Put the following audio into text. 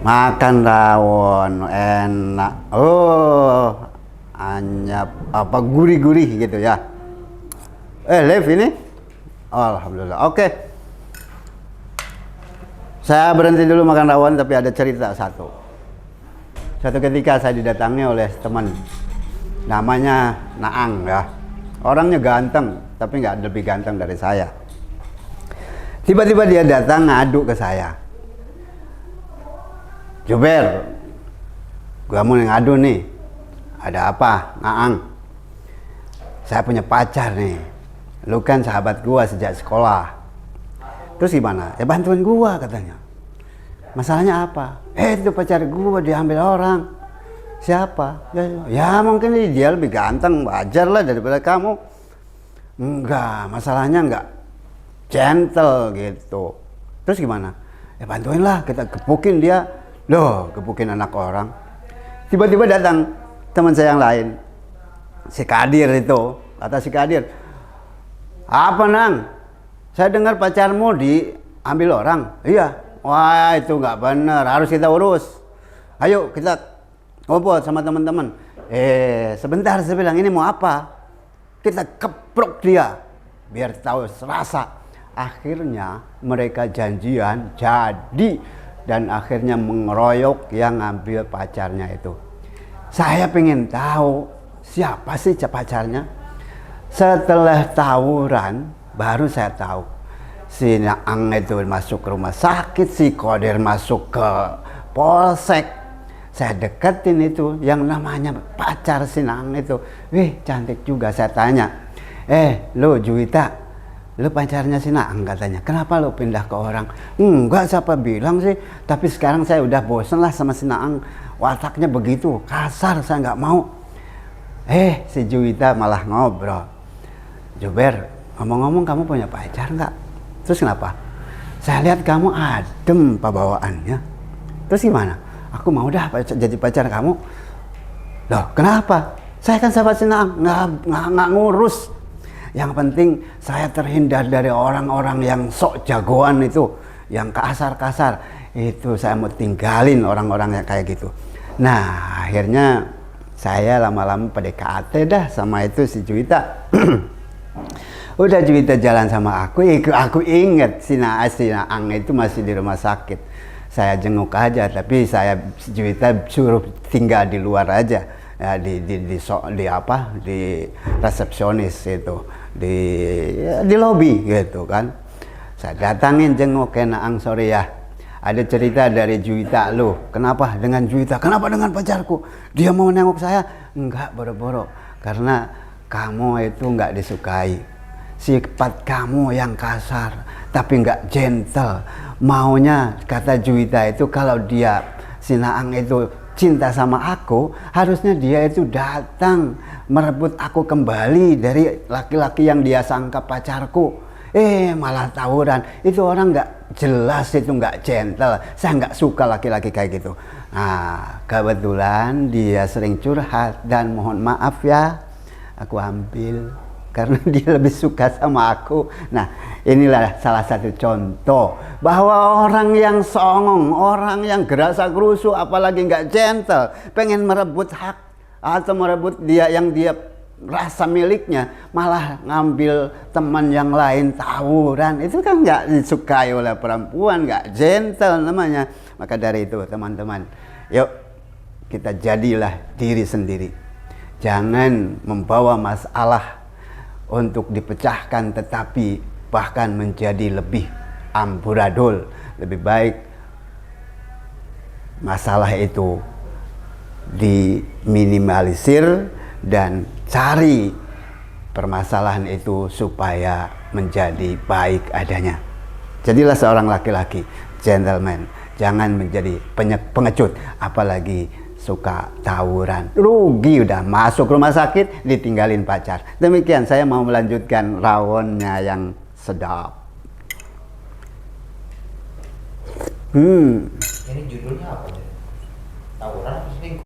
Makan rawon enak. Oh, anyap apa gurih-gurih gitu ya. Live ini. Alhamdulillah. Oke. Saya berhenti dulu makan rawon, tapi ada cerita satu. Suatu ketika saya didatangi oleh teman, namanya Naang ya. Orangnya ganteng, tapi nggak lebih ganteng dari saya. Tiba-tiba dia datang ngadu ke saya. Juber, gua mau ngadu nih. Ada apa, Naang? Saya punya pacar nih. Lu kan sahabat gua sejak sekolah. Terus gimana? Ya bantuin gua katanya. Masalahnya apa? Itu pacar gua diambil orang. Siapa? Ya mungkin dia lebih ganteng, wajar lah daripada kamu. Enggak, masalahnya enggak gentle gitu. Terus gimana? Ya bantuin lah, kita gebukin dia. Loh, gebukin anak orang. Tiba-tiba datang teman saya yang lain, si Kadir itu. Kata si Kadir, apa Nang? Saya dengar pacarmu diambil orang. Iya. Wah, itu nggak benar, harus kita urus. Ayo kita ngobrol sama teman-teman. Sebentar, saya bilang, ini mau apa? Kita keprok dia biar tahu rasa. Akhirnya mereka janjian jadi, dan akhirnya mengeroyok yang ngambil pacarnya itu. Saya pengen tahu siapa sih pacarnya. Setelah tawuran baru saya tahu si Naang itu masuk ke rumah sakit, si Kodir masuk ke polsek. Saya deketin itu yang namanya pacar si Naang itu. Wih, cantik juga. Saya tanya, lu Juwita, lu pacarnya si Naang katanya. Kenapa lu pindah ke orang? Enggak, siapa bilang sih. Tapi sekarang saya udah bosen lah sama si Naang. Wataknya begitu, kasar, saya nggak mau. Si Juwita malah ngobrol. Juber, ngomong-ngomong kamu punya pacar nggak? Terus kenapa? Saya lihat kamu adem bawaannya. Terus gimana? Aku mau dah jadi pacar kamu. Loh, kenapa? Saya kan sahabat senang, nggak ngurus. Yang penting saya terhindar dari orang-orang yang sok jagoan itu, yang kasar-kasar. Itu saya mau tinggalin orang-orang yang kayak gitu. Nah, akhirnya saya lama-lama PDKT dah sama itu si Juwita. Udah Juwita jalan sama aku inget si Naang itu masih di rumah sakit. Saya jenguk aja, tapi saya Juwita suruh tinggal di luar aja, ya, di resepsionis itu, di lobi gitu kan. Saya datangin jenguk ke Naang, sorry ya, ada cerita dari Juwita lu. Kenapa dengan Juwita? Kenapa dengan pacarku? Dia mau nengok saya? Enggak, boro-boro. Karena kamu itu enggak disukai. Sifat kamu yang kasar, tapi enggak gentle. Maunya, kata Juwita itu, kalau dia, si Naang itu cinta sama aku, harusnya dia itu datang merebut aku kembali dari laki-laki yang dia sangka pacarku. Malah tawuran. Itu orang nggak jelas, itu nggak gentle. Saya nggak suka laki-laki kayak gitu. Nah, kebetulan dia sering curhat, dan mohon maaf ya, aku ambil karena dia lebih suka sama aku. Nah, inilah salah satu contoh bahwa orang yang songong, orang yang gerasa gerusu, apalagi nggak gentle, pengen merebut hak atau merebut dia yang dia rasa miliknya, malah ngambil teman yang lain, tawuran. Itu kan nggak disukai oleh perempuan, nggak gentle namanya. Maka dari itu teman-teman, yuk kita jadilah diri sendiri. Jangan membawa masalah untuk dipecahkan, tetapi bahkan menjadi lebih amburadul. Lebih baik masalah itu diminimalisir dan cari permasalahan itu supaya menjadi baik adanya. Jadilah seorang laki-laki gentleman, jangan menjadi pengecut, apalagi suka tawuran. Rugi udah masuk rumah sakit ditinggalin pacar. Demikian, saya mau melanjutkan rawonnya yang sedap. Ini judulnya apa? Tawuran apa selingkuh?